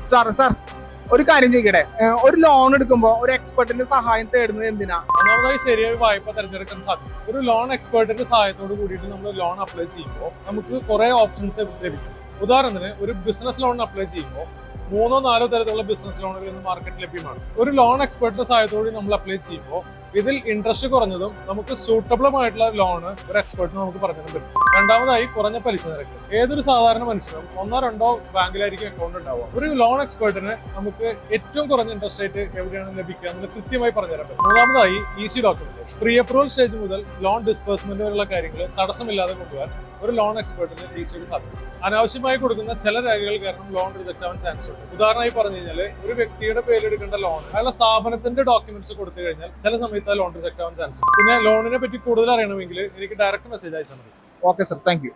Sir ഒരു കാര്യം ചോദിക്കട്ടെ, ഒരു ലോൺ എടുക്കുമ്പോൾ ഒരു എക്സ്പെർട്ടിന്റെ സഹായം തേടുന്നത് എന്തിനാ? ഒന്നാമതായി ശരിയായ വായ്പ തിരഞ്ഞെടുക്കാൻ സാധിക്കും. ഒരു ലോൺ എക്സ്പെർട്ടിന്റെ സഹായത്തോട് കൂടിയിട്ട് നമ്മൾ ലോൺ അപ്ലൈ ചെയ്യുമ്പോൾ നമുക്ക് കുറെ ഓപ്ഷൻസ് ലഭിക്കും. ഉദാഹരണത്തിന് ഒരു ബിസിനസ് ലോൺ അപ്ലൈ ചെയ്യുമ്പോൾ 3 or 4 തരത്തിലുള്ള ബിസിനസ് ലോണുകൾ ഇന്ന് മാർക്കറ്റിൽ ലഭ്യമാണ്. ഒരു ലോൺ എക്സ്പെർട്ടിന്റെ സഹായത്തോടെ നമ്മൾ അപ്ലൈ ചെയ്യുമ്പോൾ ഇതിൽ ഇൻട്രസ്റ്റ് കുറഞ്ഞതും നമുക്ക് സൂട്ടബിളും ആയിട്ടുള്ള ലോണ് ഒരു എക്സ്പെർട്ടിന് നമുക്ക് പറഞ്ഞു തരാൻ പറ്റും. രണ്ടാമതായി കുറഞ്ഞ പലിശ നിരക്ക്. ഏതൊരു സാധാരണ മനുഷ്യനും 1 or 2 ബാങ്കിലായിരിക്കും അക്കൗണ്ട് ഉണ്ടാവുക. ഒരു ലോൺ എക്സ്പെർട്ടിന് നമുക്ക് ഏറ്റവും കുറഞ്ഞ ഇൻട്രസ്റ്റ് റേറ്റ് എവിടെയാണ് ലഭിക്കുക എന്നത് കൃത്യമായി പറഞ്ഞു തരാൻ പറ്റും. മൂന്നാമതായി easy documentation. Pre approval stage മുതൽ ലോൺ ഡിസ്ബേഴ്സ്മെന്റ് വരെയുള്ള കാര്യങ്ങൾ തടസ്സമില്ലാതെ കൊണ്ടുപോകാൻ ഒരു ലോൺ എക്സ്പെർട്ടിന് ഈസിയായി സാധിക്കും. അനാവശ്യമായി കൊടുക്കുന്ന ചില രേഖകൾ കാരണം ലോൺ റിജക്ട് ആവാൻ ചാൻസ് ഉണ്ട്. ഉദാഹരണമായി പറഞ്ഞു കഴിഞ്ഞാൽ ഒരു വ്യക്തിയുടെ പേരെടുക്കേണ്ട ലോൺ അയാളുടെ സ്ഥാപനത്തിന്റെ ഡോക്യുമെന്റ്സ് കൊടുത്തു കഴിഞ്ഞാൽ ചില സമയത്ത് ലോൺ റിജക്ട് ആവാൻ ചാൻസ് ഉണ്ട്. പിന്നെ ലോണിനെ പറ്റി കൂടുതൽ അറിയണമെങ്കിൽ എനിക്ക് ഡയറക്റ്റ് മെസ്സേജ് അയച്ചാൽ മതി. Okay sir, thank you.